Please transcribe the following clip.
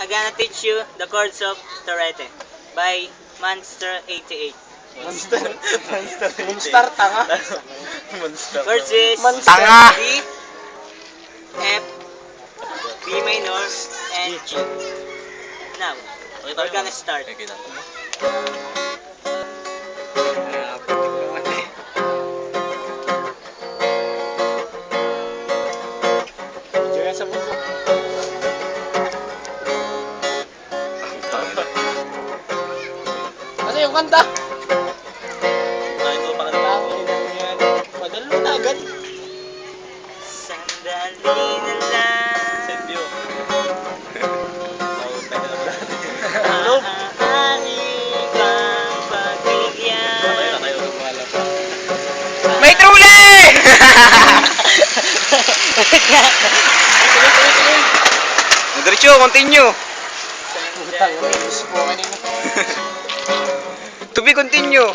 gonna teach you the chords of Torete by Monster 88. Monster. Monster. Monster, tanga. Monster. Chords is Tanga. D, F, B minor, and G. Now, we're gonna start. Medyo yan sa buko. Kasi yung kanta. Madalo na agad. Sandali na lang. Maaari bang pagbigyan? May truli! Diretso, continue. Putang, may gusto ko kanina. To be continue.